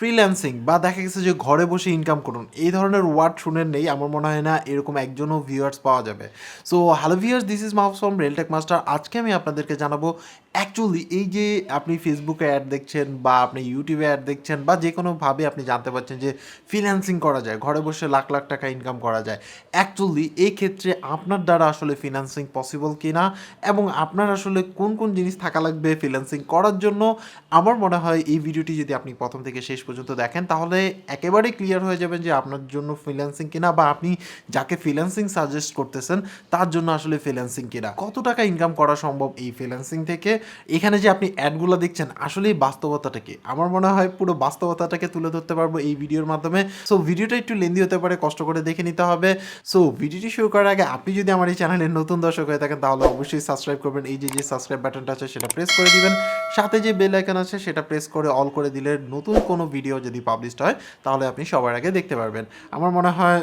Freelancing বা দেখা গেছে যে ঘরে বসে ইনকাম করুন, এই ধরনের ওয়ার্ড শুনেন নেই, আমার মনে হয় না এরকম একজনও ভিউয়ার্স পাওয়া যাবে। So hello viewers, this is Mahfuz from Realtek master. আজকে আমি আপনাদেরকে জানাবো অ্যাকচুয়ালি এই যে আপনি ফেসবুকে অ্যাড দেখছেন বা আপনি ইউটিউবে অ্যাড দেখছেন বা যে কোনোভাবে আপনি জানতে পারছেন যে ফ্রিল্যান্সিং করা যায়, ঘরে বসে লাখ লাখ টাকা ইনকাম করা যায়। অ্যাকচুয়ালি এই ক্ষেত্রে আপনার দ্বারা আসলে ফ্রিল্যান্সিং পসিবল কি না এবং আপনার আসলে কোন কোন জিনিস থাকা লাগবে ফ্রিল্যান্সিং করার জন্য, আমার মনে হয় এই ভিডিওটি যদি আপনি প্রথম থেকে শেষ পর্যন্ত দেখেন তাহলে একেবারে ক্লিয়ার হয়ে যাবেন যে আপনার জন্য ফ্রিল্যান্সিং কিনা বা আপনি যাকে ফ্রিল্যান্সিং সাজেস্ট করতেছেন তার জন্য আসলে ফ্রিল্যান্সিং কিনা, কত টাকা ইনকাম করা সম্ভব এই ফ্রিল্যান্সিং থেকে। এখানে যে আপনি অ্যাডগুলো দেখছেন আসলে বাস্তবতাটা কি, আমার মনে হয় পুরো বাস্তবতাটাকে তুলে ধরতে পারবো এই ভিডিওর মাধ্যমে। সো ভিডিওটা একটু লেন্দি হতে পারে, কষ্ট করে দেখে নিতে হবে। সো ভিডিওটি শুরু করার আগে আপনি যদি আমার এই চ্যানেলের নতুন দর্শক হয়ে থাকেন তাহলে অবশ্যই সাবস্ক্রাইব করবেন। এই যে সাবস্ক্রাইব বাটনটা আছে সেটা প্রেস করে দিবেন, সাথে যে বেল আইকন আছে সেটা প্রেস করে অল করে দিলে নতুন কোনো ভিডিও যদি পাবলিশড হয় তাহলে আপনি সবার আগে দেখতে পারবেন। আমার মনে হয়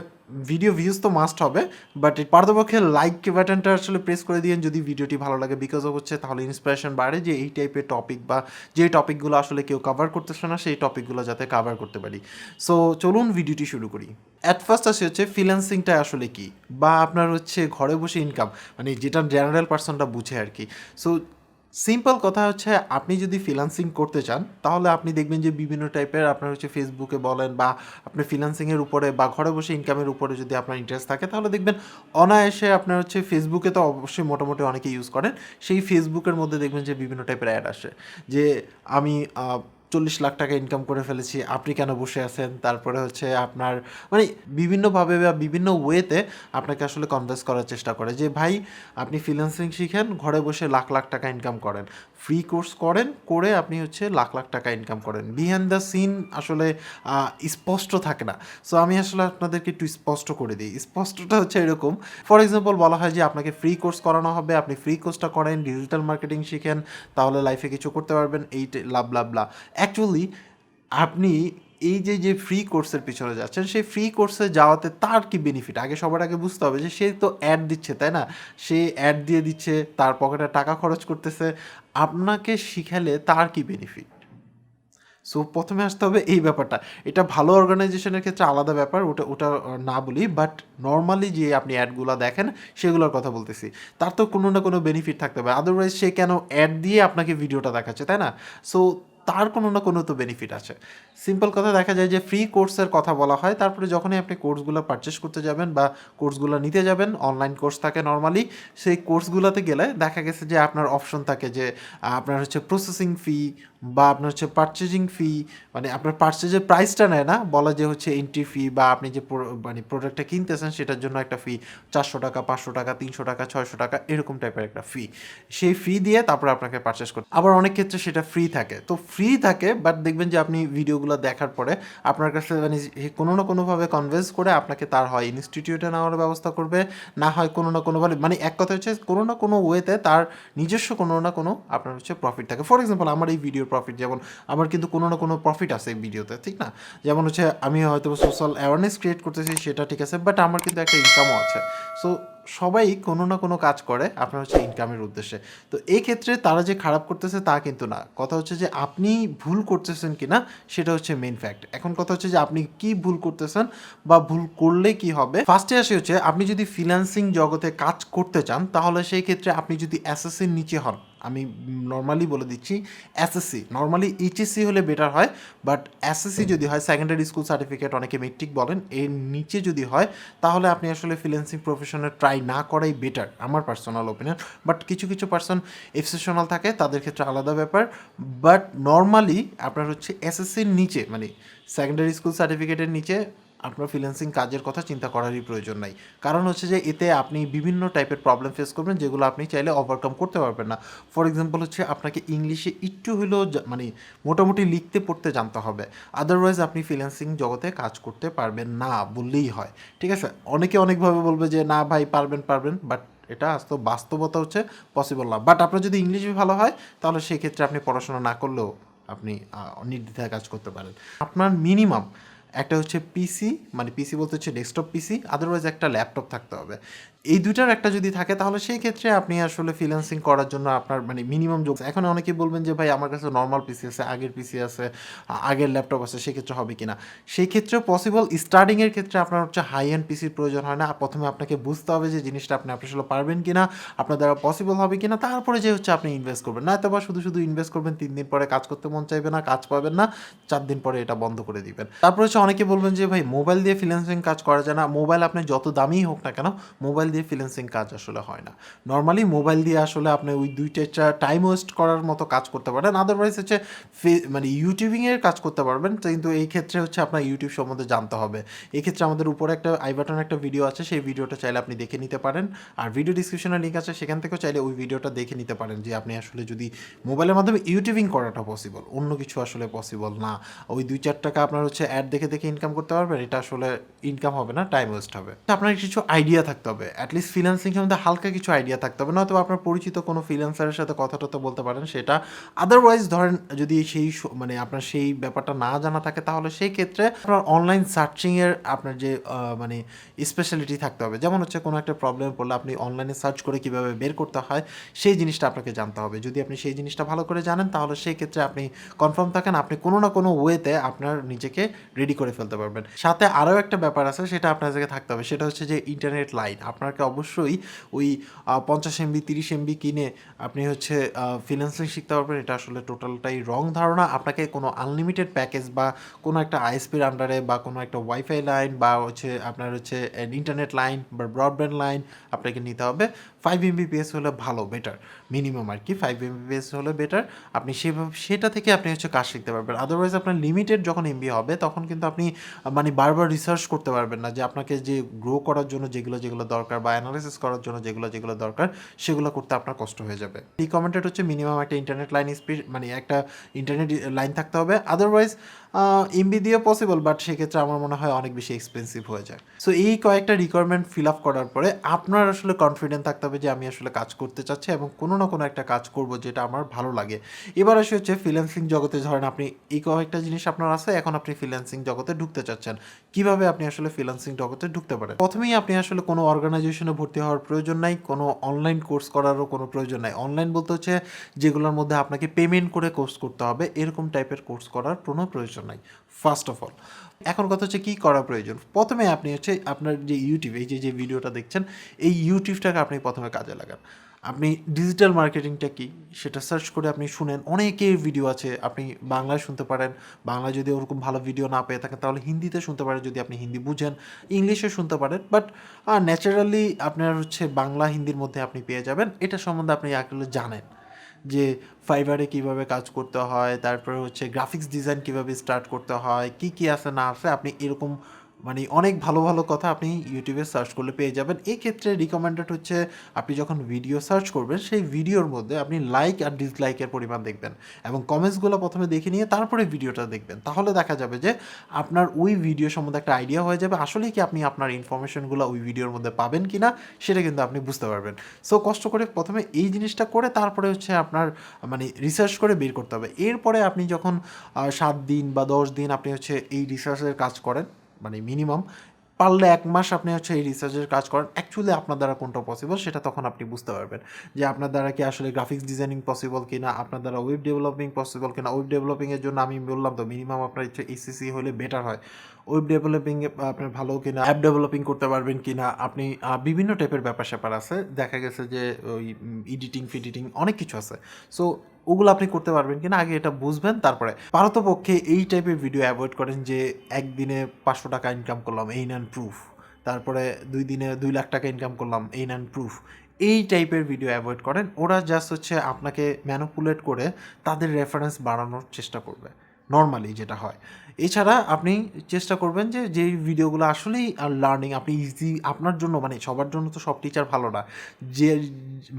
ভিডিও ভিউজ তো মাস্ট হবে, বাট পারতপক্ষে লাইক বাটনটা আসলে প্রেস করে দিন যদি ভিডিওটি ভালো লাগে, বিকজ অফ হচ্ছে তাহলে ইন্সপিরেশন বাড়ে যে এই টাইপের টপিক বা যে টপিকগুলো আসলে কেউ কভার করতেছে না সেই টপিকগুলো যাতে কভার করতে পারি। সো চলুন ভিডিওটি শুরু করি। অ্যাট ফার্স্ট আসে হচ্ছে ফ্রিল্যান্সিংটা আসলে কি, বা আপনার হচ্ছে ঘরে বসে ইনকাম, মানে যেটা জেনারেল পার্সনটা বুঝে আর কি। সো সিম্পল কথা হচ্ছে আপনি যদি ফ্রিল্যান্সিং করতে চান তাহলে আপনি দেখবেন যে বিভিন্ন টাইপের আপনার হচ্ছে ফেসবুকে বলেন বা আপনি ফ্রিল্যান্সিংয়ের উপরে বা ঘরে বসে ইনকামের উপরে যদি আপনার ইন্টারেস্ট থাকে তাহলে দেখবেন অনায়াসে আপনার হচ্ছে ফেসবুকে তো অবশ্যই মোটামুটি অনেকে ইউজ করেন, সেই ফেসবুকের মধ্যে দেখবেন যে বিভিন্ন টাইপের অ্যাড আসে যে আমি 40 লাখ টাকা ইনকাম করে ফেলেছি, আপনি কেন বসে আছেন। তারপরে হচ্ছে আপনার মানে বিভিন্নভাবে বা বিভিন্ন ওয়েতে আপনাকে আসলে কনভিন্স করার চেষ্টা করে যে ভাই আপনি ফ্রিল্যান্সিং শিখেন, ঘরে বসে লাখ লাখ টাকা ইনকাম করেন, ফ্রি কোর্স করেন, করে আপনি হচ্ছে লাখ লাখ টাকা ইনকাম করেন। বিহাইন্ড দ্য সিন আসলে স্পষ্ট থাকে না। সো আমি আসলে আপনাদেরকে একটু স্পষ্ট করে দিই। স্পষ্টটা হচ্ছে এরকম, ফর এক্সাম্পল বলা হয় যে আপনাকে ফ্রি কোর্স করানো হবে, আপনি ফ্রি কোর্সটা করেন, ডিজিটাল মার্কেটিং শিখেন, তাহলে লাইফে কিছু করতে পারবেন, এই লাভ লাভ লা। অ্যাকচুয়ালি আপনি এই যে ফ্রি কোর্সের পিছনে যাচ্ছেন সেই ফ্রি কোর্সে যাওয়াতে তার কি বেনিফিট আগে সবার আগে বুঝতে হবে যে সে তো অ্যাড দিচ্ছে, তাই না? সে অ্যাড দিয়ে দিচ্ছে, তার পকেটে টাকা খরচ করতেছে, আপনাকে শিখালে তার কি বেনিফিট? সো প্রথমে আসতে হবে এই ব্যাপারটা। এটা ভালো অর্গানাইজেশনের ক্ষেত্রে আলাদা ব্যাপার, ওটা ওটা না বলি, বাট নর্মালি যে আপনি অ্যাডগুলো দেখেন সেগুলোর কথা বলতেছি। তার তো কোনো না কোনো বেনিফিট থাকতে হবে, আদারওয়াইজ সে কেন অ্যাড দিয়ে আপনাকে ভিডিওটা দেখাচ্ছে, তাই না? সো তার কোনো না কোনো তো বেনিফিট আছে। সিম্পল কথা, দেখা যায় যে ফ্রি কোর্সের কথা বলা হয়, তারপরে যখনই আপনি কোর্সগুলো পারচেস করতে যাবেন বা কোর্সগুলো নিতে যাবেন, অনলাইন কোর্স থাকে নর্মালি, সেই কোর্সগুলোতে গেলে দেখা গেছে যে আপনার অপশন থাকে যে আপনার হচ্ছে প্রসেসিং ফি বা আপনার হচ্ছে পারচেজিং ফি, মানে আপনার পারচেজের প্রাইসটা নেয় না, বলা যে হচ্ছে এন্ট্রি ফি বা আপনি যে মানে প্রোডাক্টটা কিনতেছেন সেটার জন্য একটা ফি, 400 টাকা, 500 টাকা, 300 টাকা, 600 টাকা, এরকম টাইপের একটা ফি। সেই ফি দিয়ে তারপরে আপনাকে পারচেস করতে, আবার অনেক ক্ষেত্রে সেটা ফ্রি থাকে। তো ফ্রি থাকে, বাট দেখবেন যে আপনি ভিডিওগুলো দেখার পরে আপনার কাছে মানে কোনো না কোনোভাবে কনভিন্স করে আপনাকে তার হয় ইনস্টিটিউটে নেওয়ার ব্যবস্থা করবে, না হয় কোনো না কোনোভাবে, মানে এক কথা হচ্ছে কোনো না কোনো ওয়েতে তার নিজস্ব কোনো না কোনো আপনার হচ্ছে প্রফিট থাকে। ফর এক্সাম্পল আমার এই ভিডিওর প্রফিট, যেমন আমার কিন্তু কোনো না কোনো প্রফিট আছে এই ভিডিওতে, ঠিক না? যেমন হচ্ছে আমি হয়তো সোশ্যাল অ্যাওয়ারনেস ক্রিয়েট করতেছি, সেটা ঠিক আছে, বাট আমার কিন্তু একটা ইনকামও আছে। সো সবাই কোনো না কোনো কাজ করে আপনার হচ্ছে ইনকামের উদ্দেশ্যে। তো এই ক্ষেত্রে তারা যে খারাপ করতেছে তা কিন্তু না, কথা হচ্ছে যে আপনি ভুল করতেছেন কি না সেটা হচ্ছে মেইন ফ্যাক্ট। এখন কথা হচ্ছে যে আপনি কি ভুল করতেছেন বা ভুল করলে কি হবে। ফার্স্টে আসে হচ্ছে আপনি যদি ফ্রিল্যান্সিং জগতে কাজ করতে চান তাহলে সেই ক্ষেত্রে আপনি যদি এসএসসির নিচে হন, আমি নর্মালি বলে দিচ্ছি এসএসসি, নর্মালি এইচএসসি হলে বেটার হয়, বাট এসএসসি যদি হয়, সেকেন্ডারি স্কুল সার্টিফিকেট অনেকে মেট্রিক বলেন, এর নিচে যদি হয় তাহলে আপনি আসলে ফ্রিল্যান্সিং প্রফেশনে ট্রাই না করাই বেটার, আমার পার্সোনাল ওপিনিয়ন। বাট কিছু কিছু পার্সন এক্সেপশনাল থাকে, তাদের ক্ষেত্রে আলাদা ব্যাপার। বাট নর্মালি আপনার হচ্ছে এসএসসির নিচে, মানে সেকেন্ডারি স্কুল সার্টিফিকেটের নিচে আপনার ফ্রিল্যান্সিং কাজের কথা চিন্তা করারই প্রয়োজন নাই। কারণ হচ্ছে যে এতে আপনি বিভিন্ন টাইপের প্রবলেম ফেস করবেন যেগুলো আপনি চাইলে ওভারকাম করতে পারবেন না। ফর এক্সাম্পল হচ্ছে আপনাকে ইংলিশে একটু হলেও মানে মোটামুটি লিখতে পড়তে জানতে হবে, আদারওয়াইজ আপনি ফ্রিল্যান্সিং জগতে কাজ করতে পারবেন না বললেই হয়, ঠিক আছে? অনেকে অনেকভাবে বলবে যে না ভাই পারবেন পারবেন, বাট এটা বাস্তবতা হচ্ছে পসিবল না। বাট আপনার যদি ইংলিশ ভালো হয় তাহলে সেই ক্ষেত্রে আপনি পড়াশোনা না করলেও আপনি নির্দ্বিধায় কাজ করতে পারেন। আপনার মিনিমাম একটা হচ্ছে পিসি, মানে পিসি বলতে হচ্ছে ডেস্কটপ পিসি, আদারওয়াইজ একটা ল্যাপটপ থাকতে হবে। এই দুইটার একটা যদি থাকে তাহলে সেই ক্ষেত্রে আপনি আসলে ফ্রিল্যান্সিং করার জন্য আপনার মানে মিনিমাম যোগ। এখন অনেকেই বলবেন যে ভাই আমার কাছে নর্মাল পিসি আছে, আগের পিসি আছে, আগের ল্যাপটপ আছে, সেক্ষেত্রে হবে কিনা? সেই ক্ষেত্রে পসিবল। স্টার্টিংয়ের ক্ষেত্রে আপনার হচ্ছে হাই এন্ড পিসির প্রয়োজন হয় না। প্রথমে আপনাকে বুঝতে হবে যে জিনিসটা আপনি আসলে পারবেন কিনা, আপনার দ্বারা পসিবল হবে কিনা, তারপরে যে হচ্ছে আপনি ইনভেস্ট করবেন। না তো বা শুধু শুধু ইনভেস্ট করবেন, 3 দিন পরে কাজ করতে মন চাইবে না, কাজ পাবেন না, 4 দিন পরে এটা বন্ধ করে দিবেন। তারপরে হচ্ছে অনেকে বলবেন যে ভাই মোবাইল দিয়ে ফ্রিল্যান্সিং কাজ করা যায় না। মোবাইল আপনি যত দামিই হোক না কেন, মোবাইল দিয়ে ফ্রিল্যান্সিং কাজ আসলে হয় না। নর্মালি মোবাইল দিয়ে আসলে আপনি ওই 2টা টাইম ওয়েস্ট করার মতো কাজ করতে পারেন। আদারওয়াইজ হচ্ছে মানে ইউটিউবিংয়ের কাজ করতে পারবেন, কিন্তু এই ক্ষেত্রে হচ্ছে আপনার ইউটিউব সম্বন্ধে জানতে হবে। এই ক্ষেত্রে আমাদের উপরে একটা আই বাটনে একটা ভিডিও আছে, সেই ভিডিওটা চাইলে আপনি দেখে নিতে পারেন। আর ভিডিও ডিসক্রিপশনে লিঙ্ক আছে, সেখান থেকেও চাইলে ওই ভিডিওটা দেখে নিতে পারেন যে আপনি আসলে যদি মোবাইলের মাধ্যমে ইউটিউবিং করাটা পসিবল, অন্য কিছু আসলে পসিবল না। ওই 2-4 টাকা আপনার হচ্ছে অ্যাড দেখে দেখে ইনকাম করতে পারবেন, এটা আসলে ইনকাম হবে না, টাইম ওয়েস্ট হবে। আপনার কিছু আইডিয়া থাকতে হবে, অ্যাটলিস্ট ফ্রিল্যান্সিং সম্বন্ধে হালকা কিছু আইডিয়া থাকতে হবে, নয়তো আপনার পরিচিত কোনো ফ্রিল্যান্সারের সাথে কথা টথা বলতে পারেন সেটা। আদারওয়াইজ ধরেন যদি সেই মানে আপনার সেই ব্যাপারটা না জানা থাকে, তাহলে সেই ক্ষেত্রে আপনার অনলাইন সার্চিংয়ের আপনার যে মানে স্পেশালিটি থাকতে হবে। যেমন হচ্ছে কোনো একটা প্রবলেম পড়লে আপনি অনলাইনে সার্চ করে কীভাবে বের করতে হয়, সেই জিনিসটা আপনাকে জানতে হবে। যদি আপনি সেই জিনিসটা ভালো করে জানেন, তাহলে সেই ক্ষেত্রে আপনি কনফার্ম থাকেন আপনি কোনো না কোনো ওয়েতে আপনার নিজেকে রেডি করে ফেলতে পারবেন। সাথে আরও একটা ব্যাপার আছে, সেটা আপনার জায়গায় থাকতে হবে, সেটা হচ্ছে যে ইন্টারনেট লাইন। আপনাকে অবশ্যই ওই 50 MB 30 MB কিনে আপনি হচ্ছে ফ্রিল্যান্সিং শিখতে পারবেন, এটা আসলে টোটালটাই রং ধারণা। আপনাকে কোনো আনলিমিটেড প্যাকেজ বা কোনো একটা আইএসপির আন্ডারে বা কোনো একটা ওয়াইফাই লাইন বা হচ্ছে আপনার হচ্ছে ইন্টারনেট লাইন বা ব্রডব্যান্ড লাইন আপনাকে নিতে হবে। 5 Mbps হলে ভালো, বেটার, মিনিমাম আর কি 5 Mbps হলে বেটার। আপনি সেভাবে সেটা থেকে আপনি হচ্ছে কাজ শিখতে পারবেন। আদারওয়াইজ আপনার লিমিটেড যখন এমবি হবে, তখন কিন্তু আপনি মানে বারবার রিসার্চ করতে পারবেন না, যে আপনাকে যে গ্রো করার জন্য যেগুলো যেগুলো দরকার বা অ্যানালাইসিস করার জন্য যেগুলো যেগুলো দরকার, সেগুলো করতে আপনার কষ্ট হয়ে যাবে। রিকমেন্ডেড হচ্ছে মিনিমাম একটা ইন্টারনেট লাইন স্পিড, মানে একটা ইন্টারনেট লাইন থাকতে হবে। আদারওয়াইজ এমবি দিয়ে পসিবল, বাট সেক্ষেত্রে আমার মনে হয় অনেক বেশি এক্সপেন্সিভ হয়ে যায়। সো এই কয়েকটা রিকোয়ারমেন্ট ফিল আপ করার পরে আপনার আসলে কনফিডেন্ট থাকতে হবে যে আমি আসলে কাজ করতে চাচ্ছি এবং কোনো না কোনো একটা কাজ করব যেটা আমার ভালো লাগে। এবার আসে হচ্ছে ফ্রিল্যান্সিং জগতে, ধরেন আপনি এই কয়েকটা জিনিস আপনার আছে, এখন আপনি ফ্রিল্যান্সিং জগতে ঢুকতে চাচ্ছেন। কিভাবে আপনি আসলে ফ্রিল্যান্সিং জগতে ঢুকতে পারেন? প্রথমেই আপনি আসলে কোনো অর্গানাইজেশনে ভর্তি হওয়ার প্রয়োজন নাই, কোনো অনলাইন কোর্স করারও কোনো প্রয়োজন নাই। অনলাইন বলতে হচ্ছে যেগুলোর মধ্যে আপনাকে পেমেন্ট করে কোর্স করতে হবে, এরকম টাইপের কোর্স করার কোনো প্রয়োজন নাই। ফার্স্ট অফ অল, এখন কথা হচ্ছে কী করা প্রয়োজন। প্রথমে আপনি হচ্ছে আপনার যে ইউটিউব, এই যে ভিডিওটা দেখছেন, এই ইউটিউবটাকে আপনি প্রথমে কাজে লাগান। আপনি ডিজিটাল মার্কেটিংটা কী সেটা সার্চ করে আপনি শুনেন, অনেকের ভিডিও আছে, আপনি বাংলায় শুনতে পারেন। বাংলায় যদি ওরকম ভালো ভিডিও না পেয়ে থাকেন, তাহলে হিন্দিতে শুনতে পারেন যদি আপনি হিন্দি বুঝেন, ইংলিশে শুনতে পারেন। বাট ন্যাচারালি আপনার হচ্ছে বাংলা হিন্দির মধ্যে আপনি পেয়ে যাবেন। এটা সম্বন্ধে আপনি আসলে জানেন যে ফাইবারে কীভাবে কাজ করতে হয়, তারপরে হচ্ছে গ্রাফিক্স ডিজাইন কীভাবে স্টার্ট করতে হয়, কী কী আছে না আছে, আপনি এরকম মানে অনেক ভালো ভালো কথা আপনি ইউটিউবে সার্চ করলে পেয়ে যাবেন। এই ক্ষেত্রে রিকমেন্ডেড হচ্ছে আপনি যখন ভিডিও সার্চ করবেন, সেই ভিডিওর মধ্যে আপনি লাইক আর ডিসলাইকের পরিমাণ দেখবেন এবং কমেন্টসগুলো প্রথমে দেখে নিয়ে তারপরে ভিডিওটা দেখবেন। তাহলে দেখা যাবে যে আপনার ওই ভিডিও সম্বন্ধে একটা আইডিয়া হয়ে যাবে, আসলে কি আপনি আপনার ইনফরমেশনগুলো ওই ভিডিওর মধ্যে পাবেন কি না, সেটা কিন্তু আপনি বুঝতে পারবেন। সো কষ্ট করে প্রথমে এই জিনিসটা করে তারপরে হচ্ছে আপনার মানে রিসার্চ করে বের করতে হবে। এরপরে আপনি যখন 7 দিন বা 10 দিন আপনি হচ্ছে এই রিসার্চের কাজ করেন, মানে মিনিমাম পারলে 1 মাস আপনি হচ্ছে এই রিসার্চের কাজ করেন, অ্যাকচুয়ালি আপনার দ্বারা কোনটা পসিবল সেটা তখন আপনি বুঝতে পারবেন যে আপনার দ্বারা কি আসলে গ্রাফিক্স ডিজাইনিং পসিবল কিনা, আপনার দ্বারা ওয়েব ডেভেলপিং পসিবল কিনা। ওয়েব ডেভেলপিংয়ের জন্য আমি বললাম তো মিনিমাম আপনার হচ্ছে এসিসি হলে বেটার হয়। ওয়েব ডেভেলপিংয়ে আপনার ভালো কিনা, অ্যাপ ডেভেলপিং করতে পারবেন কিনা আপনি, বিভিন্ন টাইপের ব্যাপার স্যাপার আছে, দেখা গেছে যে ওই এডিটিং ফিডিটিং অনেক কিছু আছে। সো ওগুলো আপনি করতে পারবেন কিনা আগে এটা বুঝবেন, তারপরে পারতপক্ষে এই টাইপের ভিডিও অ্যাভয়েড করেন যে একদিনে 500 টাকা ইনকাম করলাম এই নেন প্রুফ, তারপরে 2 দিনে 2 লাখ টাকা ইনকাম করলাম এই নেন প্রুফ। এই টাইপের ভিডিও অ্যাভয়েড করেন। ওরা জাস্ট হচ্ছে আপনাকে ম্যানিপুলেট করে তাদের রেফারেন্স বাড়ানোর চেষ্টা করবে, নর্মালি যেটা হয়। এছাড়া আপনি চেষ্টা করবেন যে যেই ভিডিওগুলো আসলেই লার্নিং, আপনি ইজি আপনার জন্য, মানে সবার জন্য তো সব টিচার ভালো না, যে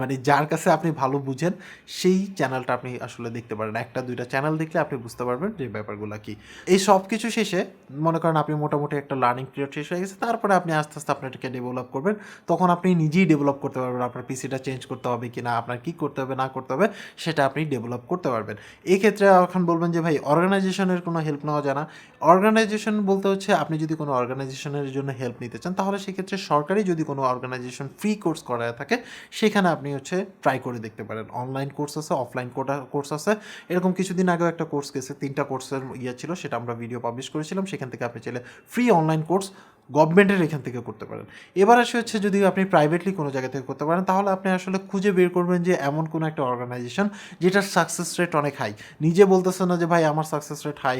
মানে যার কাছে আপনি ভালো বুঝেন সেই চ্যানেলটা আপনি আসলে দেখতে পারেন। 1-2টা চ্যানেল দেখলে আপনি বুঝতে পারবেন যে ব্যাপারগুলো কী। এই সব কিছু শেষে মনে করেন আপনি মোটামুটি একটা লার্নিং পিরিয়ড শেষ হয়ে গেছে, তারপরে আপনি আস্তে আস্তে আপনার এটাকে ডেভেলপ করবেন। তখন আপনি নিজেই ডেভেলপ করতে পারবেন, আপনার পিসিটা চেঞ্জ করতে হবে কি না, আপনার কী করতে হবে না করতে হবে সেটা আপনি ডেভেলপ করতে পারবেন। এই ক্ষেত্রে এখন বলবেন যে ভাই অর্গানাইজেশন অর্গানাইজেশনের কোনো হেল্প নেওয়া যায় না। অর্গানাইজেশন বলতে হচ্ছে আপনি যদি কোনো অর্গানাইজেশনের জন্য হেল্প নিতে চান তাহলে সেক্ষেত্রে সরকারি যদি কোনো অর্গানাইজেশন ফ্রি কোর্স করায় থাকে সেখানে আপনি হচ্ছে ট্রাই করে দেখতে পারেন। অনলাইন কোর্স আছে, অফলাইন কোর্স আছে। এরকম কিছুদিন আগেও একটা কোর্স গেছে, 3টা কোর্সের ছিল, সেটা আমরা ভিডিও পাবলিশ করেছিলাম। সেখান থেকে আপনি চাইলে ফ্রি অনলাইন কোর্স গভর্নমেন্টের এখান থেকে করতে পারেন। এবার আসে হচ্ছে যদি আপনি প্রাইভেটলি কোনো জায়গা থেকে করতে পারেন তাহলে আপনি আসলে খুঁজে বের করবেন যে এমন কোনো একটা অর্গানাইজেশন যেটার সাকসেস রেট অনেক হাই। নিজে বলতেছে না যে ভাই আমার সাকসেস রেট হাই,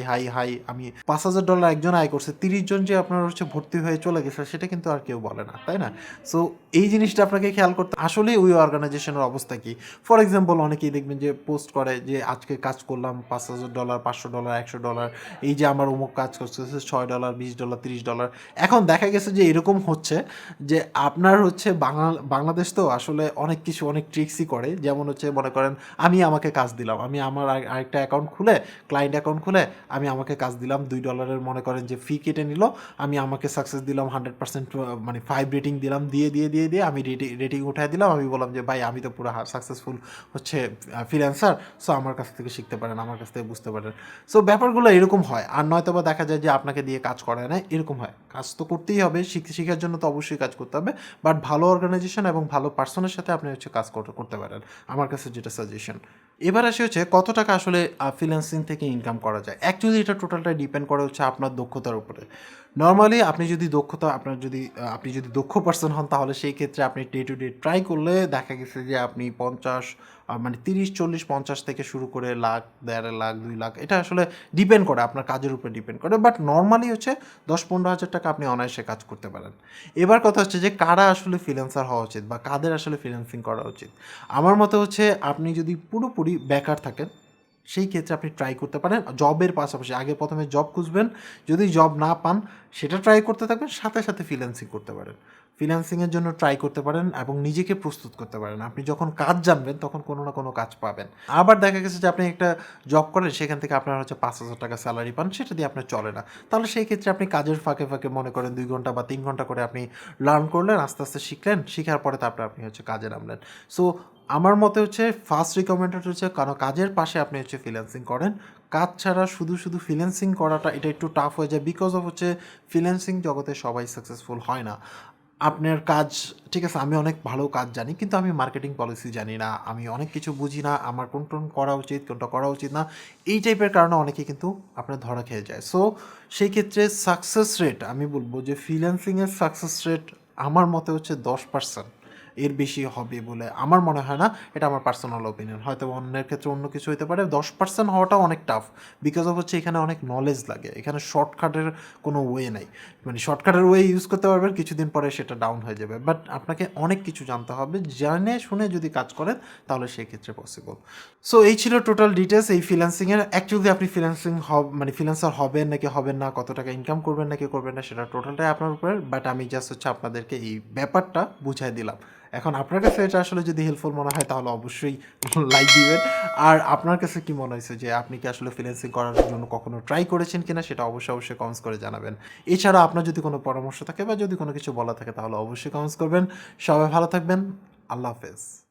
আমি $5,000 একজন আয় করছে, 30 জন যে আপনার হচ্ছে ভর্তি হয়ে চলে গেছে সেটা কিন্তু আর কেউ বলে না, তাই না? সো এই জিনিসটা আপনাকে খেয়াল করতে আসলে ওই অর্গানাইজেশনের অবস্থা কি। ফর এক্সাম্পল অনেকেই দেখবেন যে পোস্ট করে যে আজকে কাজ করলাম $5,000, $500, $100, এই যে আমার অমুক কাজ করতেছে $6, $20, $30। এখন দেখা গেছে যে এরকম হচ্ছে যে আপনার হচ্ছে বাংলাদেশ তো আসলে অনেক কিছু অনেক ট্রিক্সই করে। যেমন হচ্ছে মনে করেন আমি আমাকে কাজ দিলাম, আমি আমার আরেকটা অ্যাকাউন্ট খুলে, ক্লায়েন্ট অ্যাকাউন্ট খুলে আমি আমাকে কাজ দিলাম, $2 মনে করেন যে ফি কেটে নিল, আমি আমাকে সাকসেস দিলাম 100%, মানে 5 রেটিং দিলাম, দিয়ে আমি রেটিং উঠাই দিলাম। আমি বললাম যে ভাই আমি তো পুরো সাকসেসফুল হচ্ছে ফ্রিল্যান্সার, সো আমার কাছ থেকে শিখতে পারেন, আমার কাছ থেকে বুঝতে পারেন। সো ব্যাপারগুলো এরকম হয়। আর নয়তো বা দেখা যায় যে আপনাকে দিয়ে কাজ করায় না, এরকম হয়। কাজ তো করতেই হবে, শেখার জন্য তো অবশ্যই কাজ করতে হবে, বাট ভালো অর্গানাইজেশন এবং ভালো পার্সনের সাথে আপনি হচ্ছে কাজ করতে পারেন, আমার কাছে যেটা সাজেশন। এবার আসে হচ্ছে কত টাকা আসলে ফ্রিল্যান্সিং থেকে ইনকাম করা যায়। অ্যাকচুয়ালি এটা টোটালটাই ডিপেন্ড করে হচ্ছে আপনার দক্ষতার উপরে। নর্মালি আপনি যদি আপনি যদি দক্ষ পার্সন হন তাহলে সেই ক্ষেত্রে আপনি ডে টু ডে ট্রাই করলে দেখা গেছে যে আপনি 50, মানে 30, 40, 50 থেকে শুরু করে লাখ, 1.5 লাখ, 2 লাখ, এটা আসলে ডিপেন্ড করে, আপনার কাজের উপর ডিপেন্ড করে। বাট নর্মালি হচ্ছে 10-15 হাজার টাকা আপনি অনায়াসে কাজ করতে পারেন। এবার কথা হচ্ছে যে কারা আসলে ফ্রিল্যান্সার হওয়া উচিত বা কাদের আসলে ফ্রিল্যান্সিং করা উচিত। আমার মতে হচ্ছে আপনি যদি পুরোপুরি বেকার থাকেন সেই ক্ষেত্রে আপনি ট্রাই করতে পারেন জবের পাশাপাশি। আগে প্রথমে জব খুঁজবেন, যদি জব না পান সেটা ট্রাই করতে থাকবেন, সাথে সাথে ফ্রিল্যান্সিং করতে পারেন। ফ্রিল্যান্সিংয়ের জন্য ট্রাই করতে পারেন এবং নিজেকে প্রস্তুত করতে পারেন। আপনি যখন কাজ জানবেন তখন কোনো না কোনো কাজ পাবেন। আবার দেখা গেছে যে আপনি একটা জব করেন, সেখান থেকে আপনার হচ্ছে $5,000 স্যালারি পান, সেটা দিয়ে আপনার চলে না। তাহলে সেই ক্ষেত্রে আপনি কাজের ফাঁকে ফাঁকে মনে করেন 2 ঘন্টা বা 3 ঘন্টা করে আপনি লার্ন করলেন, আস্তে আস্তে শিখলেন, শিখার পরে তারপরে আপনি হচ্ছে কাজে নামলেন। সো আমার মতে হচ্ছে ফার্স্ট রিকমেন্ডেড হচ্ছে কারণ কাজের পাশে আপনি হচ্ছে ফ্রিল্যান্সিং করেন। কাজ ছাড়া শুধু ফ্রিল্যান্সিং করাটা এটা একটু টাফ হয়ে যায়, বিকজ অফ হচ্ছে ফ্রিল্যান্সিং জগতে সবাই সাকসেসফুল হয় না। আপনার কাজ ঠিক আছে, আমি অনেক ভালো কাজ জানি কিন্তু আমি মার্কেটিং পলিসি জানি না, আমি অনেক কিছু বুঝি না, আমার কোনটা করা উচিত কোনটা করা উচিত না, এই টাইপের কারণে অনেকে কিন্তু আপনার ধরা খেয়ে যায়। সো সেই ক্ষেত্রে সাকসেস রেট আমি বলবো যে ফ্রিল্যান্সিংয়ের সাকসেস রেট আমার মতে হচ্ছে 10%, এর বেশি হবে বলে আমার মনে হয় না। এটা আমার পার্সোনাল ওপিনিয়ন, হয়তো অন্যের ক্ষেত্রে অন্য কিছু হতে পারে। 10% হওয়াটাও অনেক টাফ, বিকজ অফ হচ্ছে এখানে অনেক নলেজ লাগে, এখানে শর্টকাটের কোনো ওয়ে নাই। মানে শর্টকাটের ওয়ে ইউজ করতে পারবেন, কিছুদিন পরে সেটা ডাউন হয়ে যাবে, বাট আপনাকে অনেক কিছু জানতে হবে, জেনে শুনে যদি কাজ করেন তাহলে সেই ক্ষেত্রে পসিবল। সো এই ছিল টোটাল ডিটেলস এই ফ্রিল্যান্সিংয়ের। অ্যাকচুয়ালি আপনি মানে ফ্রিল্যান্সার হবেন নাকি হবেন না, কত টাকা ইনকাম করবেন নাকি করবেন না, সেটা টোটালটাই আপনার উপরে। বাট আমি জাস্ট হচ্ছে আপনাদেরকে এই ব্যাপারটা বুঝাই দিলাম। এখন আপনার কাছে এটা আসলে যদি হেল্পফুল মনে হয় তাহলে অবশ্যই লাইক দিবেন। আর আপনার কাছে কি মনে হয়েছে যে আপনি কি আসলে ফ্রিল্যান্সিং করার জন্য কখনো ট্রাই করেছেন কিনা সেটা অবশ্যই কমেন্টস করে জানাবেন। এছাড়া আপনার যদি কোনো পরামর্শ থাকে বা যদি কোনো কিছু বলা থাকে তাহলে অবশ্যই কমেন্টস করবেন। সবাই ভালো থাকবেন। আল্লাহ হাফেজ।